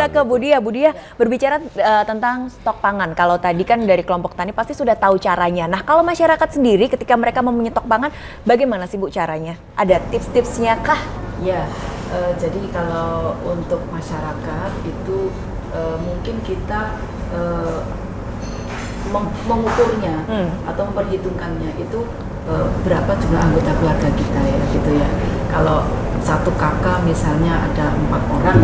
kita ke Budia. Budia berbicara tentang stok pangan. Kalau tadi kan dari kelompok tani pasti sudah tahu caranya. Nah, kalau masyarakat sendiri ketika mereka mau menyetok pangan, bagaimana sih Bu caranya? Ada tips-tipsnya kah? Ya, jadi kalau untuk masyarakat itu mungkin kita mengukurnya atau memperhitungkannya itu berapa jumlah anggota keluarga kita ya gitu ya. Kalau satu kakak misalnya ada 4 orang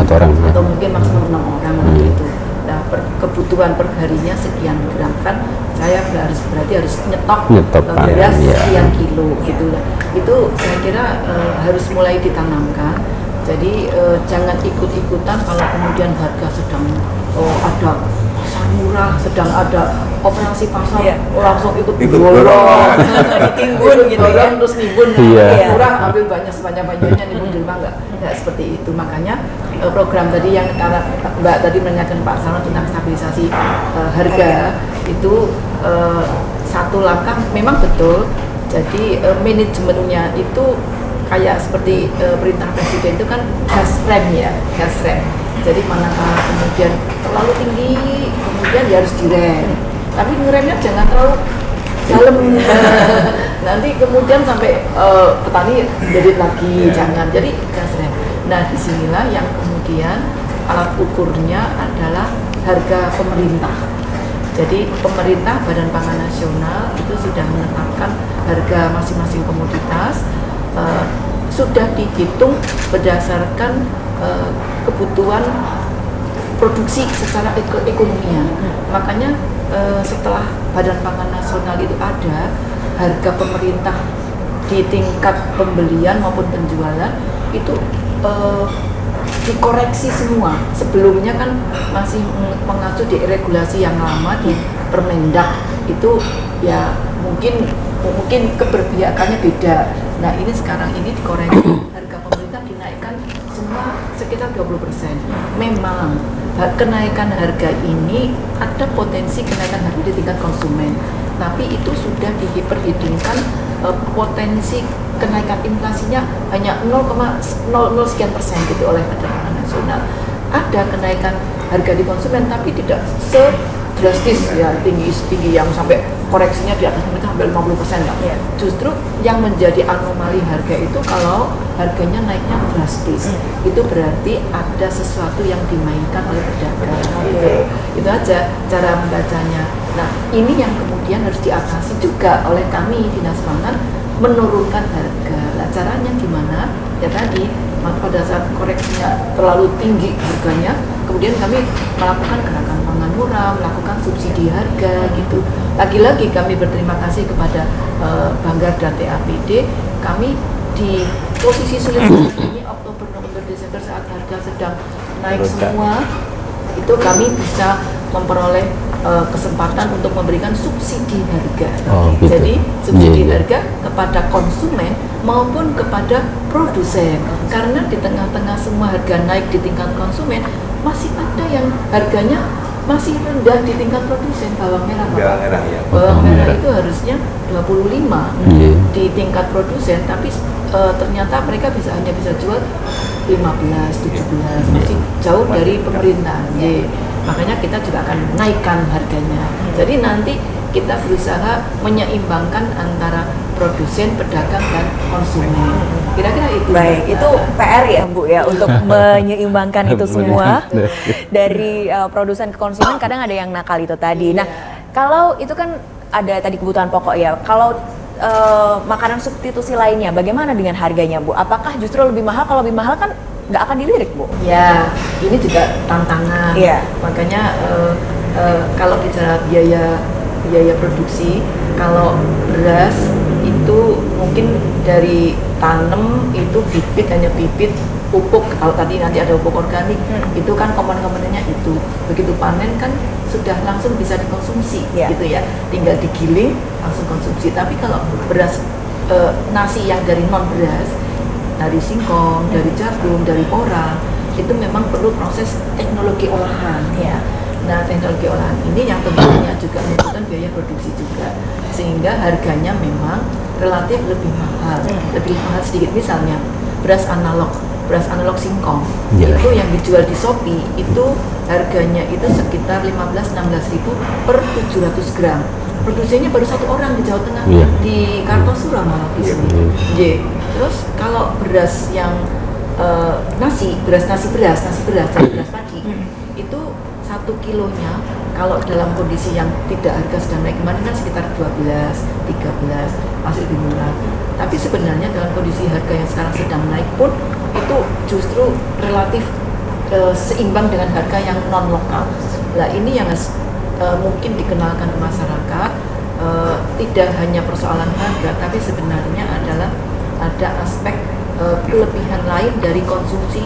atau mungkin maksimum 6 orang gitu. Nah, kebutuhan per harinya sekian gram kan saya berarti harus nyetok beras sekian kilo gitu lah. Itu saya kira harus mulai ditanamkan. Jadi jangan ikut-ikutan kalau kemudian harga sedang ada pasar murah, sedang ada operasi pasar, langsung ikut borong, ditimbun gitu ya, terus nimbun murah, ambil banyak sebanyak-banyaknya, nimbun di rumah, nggak seperti itu. Makanya program tadi yang Mbak tadi menanyakan Pak Sarno tentang stabilisasi harga itu satu langkah memang betul. Jadi manajemennya itu kayak seperti perintah presiden itu kan gas rem ya, gas rem. Jadi manakala kemudian terlalu tinggi, kemudian ya harus direm. Tapi ngeremnya jangan terlalu dalam, nanti kemudian sampai petani derit lagi, jangan. Jadi gas rem. Nah, disinilah yang kemudian alat ukurnya adalah harga pemerintah. Jadi pemerintah Badan Pangan Nasional itu sudah menetapkan harga masing-masing komoditas. Sudah dihitung berdasarkan kebutuhan produksi secara ekonominya. Makanya setelah Badan Pangan Nasional itu ada, harga pemerintah di tingkat pembelian maupun penjualan itu dikoreksi semua. Sebelumnya kan masih mengacu di regulasi yang lama di Permendak itu ya mungkin keberpihakannya beda. Nah, ini sekarang ini dikoreksi, harga pemerintah dinaikkan semua sekitar 20%. Memang kenaikan harga ini ada potensi kenaikan harga di tingkat konsumen, tapi itu sudah diperhitungkan potensi kenaikan inflasinya hanya 0,00 sekian persen gitu oleh Badan Pangan Nasional. Ada kenaikan harga di konsumen tapi tidak drastis ya, tinggi yang sampai koreksinya di atas pemerintah hampir 50% ya. Justru yang menjadi anomali harga itu kalau harganya naiknya drastis. Itu berarti ada sesuatu yang dimainkan oleh pedagang. Itu aja cara membacanya. Nah, ini yang kemudian harus diatasi juga oleh kami Dinas Pangan, menurunkan harga. Nah, caranya gimana? Ya tadi pada saat koreksinya terlalu tinggi harganya, kemudian kami melakukan gerakan pangan murah, melakukan subsidi harga gitu. Lagi-lagi kami berterima kasih kepada Banggar dan TAPD. Kami di posisi sulit ini Oktober, November, Desember saat harga sedang naik semua, itu kami bisa memperoleh kesempatan untuk memberikan subsidi harga. Gitu. Jadi subsidi harga kepada konsumen maupun kepada produsen. Karena di tengah-tengah semua harga naik di tingkat konsumen, masih ada yang harganya masih rendah di tingkat produsen. Bawang merah, bawang merah itu harusnya 25 di tingkat produsen, tapi ternyata mereka hanya bisa jual 15, 17, masih jauh dari pemerintah. Makanya kita juga akan naikkan harganya. Jadi nanti kita berusaha menyeimbangkan antara produsen, pedagang, dan konsumen. Kira-kira itu. Baik, itu PR ya Bu ya, untuk menyeimbangkan itu semua. Dari produsen ke konsumen kadang ada yang nakal itu tadi. Nah, kalau itu kan ada tadi kebutuhan pokok ya. Kalau makanan substitusi lainnya, bagaimana dengan harganya Bu? Apakah justru lebih mahal? Kalau lebih mahal kan nggak akan dilirik Bu? Ya, ini juga tantangan. Makanya kalau bicara biaya produksi, kalau beras itu mungkin dari tanam itu hanya bibit, pupuk, kalau tadi nanti ada pupuk organik, itu kan komponen-komponennya itu. Begitu panen kan sudah langsung bisa dikonsumsi gitu ya, tinggal digiling langsung konsumsi. Tapi kalau beras nasi yang dari non beras, dari singkong, dari jagung, dari porang, itu memang perlu proses teknologi olahan. Nah, teknologi olahan ini yang tentunya juga membutuhkan biaya produksi juga, sehingga harganya memang relatif lebih mahal sedikit. Misalnya beras analog beras analog singkong itu yang dijual di Shopee itu harganya itu sekitar 15-16 ribu per 700 gram. Produsennya baru satu orang di Jawa Tengah, di Kartosura malah di sini. Terus kalau beras yang nasi beras padi itu 1 kilonya kalau dalam kondisi yang tidak harga sedang naik kemarin kan sekitar 12, 13 masih lebih murah. Tapi sebenarnya dalam kondisi harga yang sekarang sedang naik pun itu justru relatif seimbang dengan harga yang non lokal. Nah ini yang mungkin dikenalkan ke masyarakat, tidak hanya persoalan harga, tapi sebenarnya adalah ada aspek kelebihan lain dari konsumsi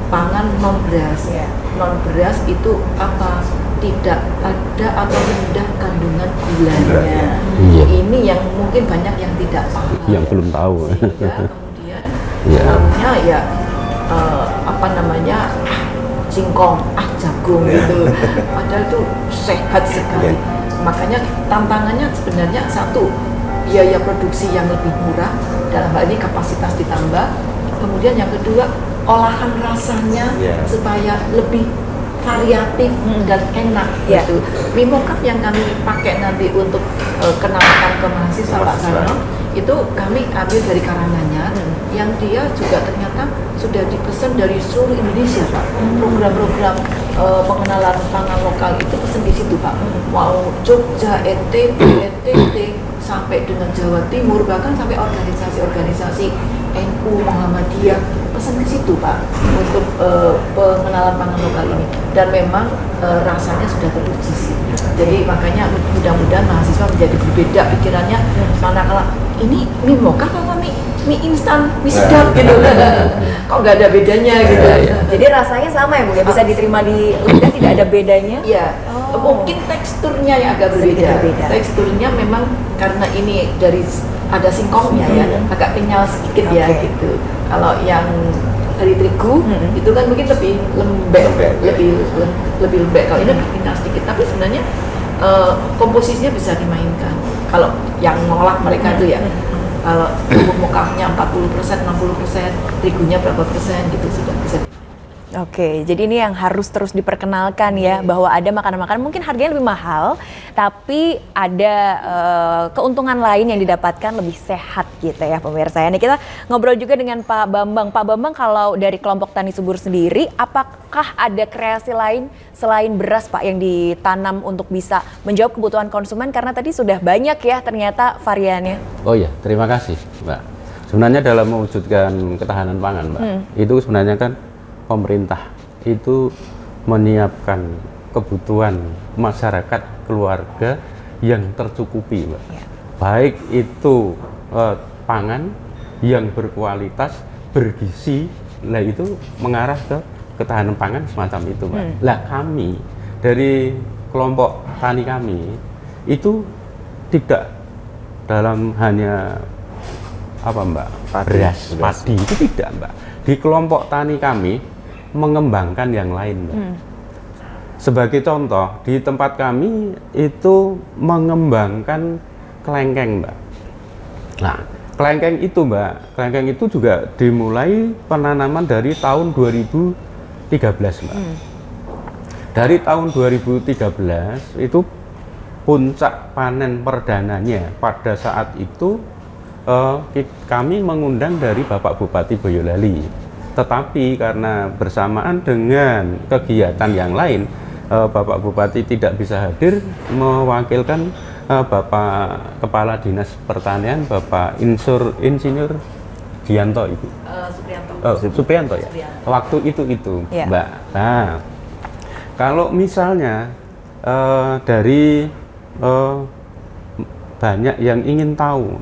pangan non beras. Non beras itu apa? Tidak ada atau rendah kandungan gulanya. Ini yang mungkin banyak yang tidak paham. Yang belum tahu. Sehingga kemudian tahunya ya apa namanya singkong, jagung gitu. Padahal itu sehat sekali. Makanya tantangannya sebenarnya satu, biaya produksi yang lebih murah, dalam hal ini kapasitas ditambah. Kemudian yang kedua, olahan rasanya supaya lebih variatif dan enak gitu. Mimokaf yang kami pakai nanti untuk kenalkan ke mahasiswa Pak Karno itu kami ambil dari Karanganyar yang dia juga ternyata sudah dipesan dari seluruh Indonesia Pak. Program-program pengenalan pangan lokal itu pesan di situ Pak. Mau Jogja, NTT sampai dengan Jawa Timur, bahkan sampai organisasi-organisasi NU Muhammadiyah pesan ke situ Pak untuk pengenalan pangan lokal ini, dan memang rasanya sudah teruji sih. Jadi makanya mudah-mudahan mahasiswa menjadi berbeda pikirannya, manakala ini mie mocha apa mie instan, mie sedap gitu kok nggak ada bedanya gitu. Jadi rasanya sama ya Bu ya, bisa diterima di lidah, tidak ada bedanya? Iya. Mungkin teksturnya yang agak berbeda. Teksturnya memang karena ini dari ada singkongnya ya, agak kenyal sedikit ya gitu. Kalau yang dari terigu itu kan mungkin lebih lembek, lebih lembek. Kalau ini lebih kenyal sedikit, tapi sebenarnya komposisinya bisa dimainkan. Kalau yang ngolah mereka itu ya, kalau bubuk mokafnya 40%, 60%, terigunya berapa persen gitu sudah bisa. Oke, jadi ini yang harus terus diperkenalkan ya, bahwa ada makanan-makanan mungkin harganya lebih mahal, tapi ada keuntungan lain yang didapatkan lebih sehat gitu ya pemirsa. Ini kita ngobrol juga dengan Pak Bambang. Pak Bambang, kalau dari kelompok Tani Subur sendiri, apakah ada kreasi lain selain beras Pak yang ditanam untuk bisa menjawab kebutuhan konsumen? Karena tadi sudah banyak ya ternyata variannya. Oh iya, terima kasih Mbak. Sebenarnya dalam mewujudkan ketahanan pangan Mbak, itu sebenarnya kan pemerintah itu menyiapkan kebutuhan masyarakat keluarga yang tercukupi Mbak. Baik itu pangan yang berkualitas, bergizi, lah itu mengarah ke ketahanan pangan semacam itu Mbak. Lah kami dari kelompok tani kami itu tidak dalam hanya apa Mbak, beras, padi itu tidak Mbak. Di kelompok tani kami mengembangkan yang lain Mbak. Sebagai contoh, di tempat kami itu mengembangkan kelengkeng Mbak. Nah, kelengkeng itu Mbak, kelengkeng itu juga dimulai penanaman dari tahun 2013 Mbak. Dari tahun 2013 itu puncak panen perdananya pada saat itu kami mengundang dari Bapak Bupati Boyolali. Tetapi karena bersamaan dengan kegiatan yang lain, Bapak Bupati tidak bisa hadir, mewakilkan Bapak Kepala Dinas Pertanian, Bapak Insinyur Dianto Ibu. Supriyanto ya. Waktu itu Mbak. Nah, kalau misalnya dari banyak yang ingin tahu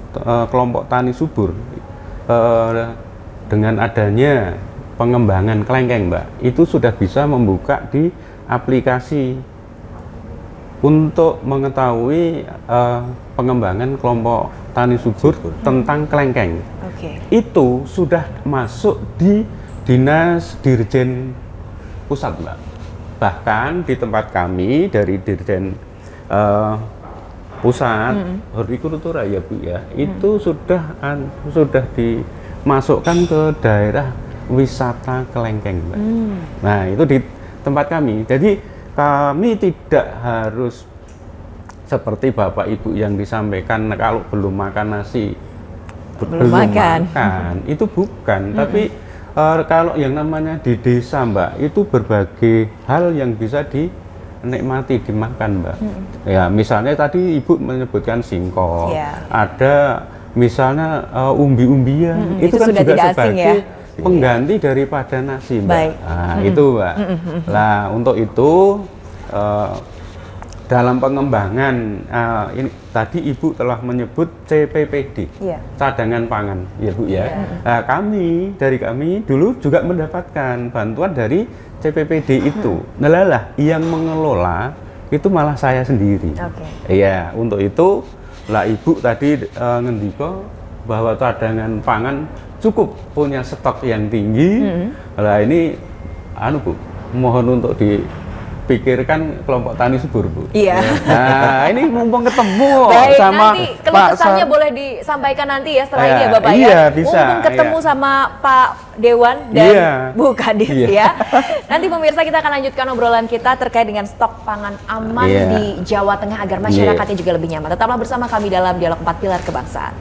kelompok Tani Subur dengan adanya pengembangan kelengkeng Mbak, itu sudah bisa membuka di aplikasi untuk mengetahui pengembangan kelompok Tani Subur tentang kelengkeng. Itu sudah masuk di Dinas Dirjen Pusat Mbak. Bahkan di tempat kami dari Dirjen Pusat Hortikultura ya Bu ya, itu sudah dimasukkan ke daerah wisata kelengkeng, Mbak. Nah, itu di tempat kami. Jadi kami tidak harus seperti Bapak Ibu yang disampaikan kalau belum makan nasi belum makan. Itu bukan, tapi kalau yang namanya di desa, Mbak, itu berbagai hal yang bisa dinikmati dimakan, Mbak. Ya, misalnya tadi Ibu menyebutkan singkong, ada misalnya umbi-umbian, itu kan sudah juga tidak asing sebagai ya? pengganti daripada nasi, Mbak. Baik. Nah, itu, Mbak. Nah, untuk itu dalam pengembangan ini tadi Ibu telah menyebut CPPD, cadangan pangan, ya Bu ya. Nah, dari kami dulu juga mendapatkan bantuan dari CPPD itu. Nah, yang mengelola itu malah saya sendiri. Iya, untuk itu lah Ibu tadi ngendiko bahwa cadangan pangan cukup punya stok yang tinggi. Nah, ini Bu, mohon untuk dipikirkan kelompok tani subur, Bu. Iya. Nah, ini mumpung ketemu baik, sama nanti keluh kesahnya boleh disampaikan nanti ya setelah ini ya Bapak iya, ya. Bisa, mumpung ketemu sama Pak Dewan dan Bu Kadis ya. Nanti pemirsa kita akan lanjutkan obrolan kita terkait dengan stok pangan aman di Jawa Tengah agar masyarakatnya juga lebih nyaman. Tetaplah bersama kami dalam Dialog 4 Pilar Kebangsaan.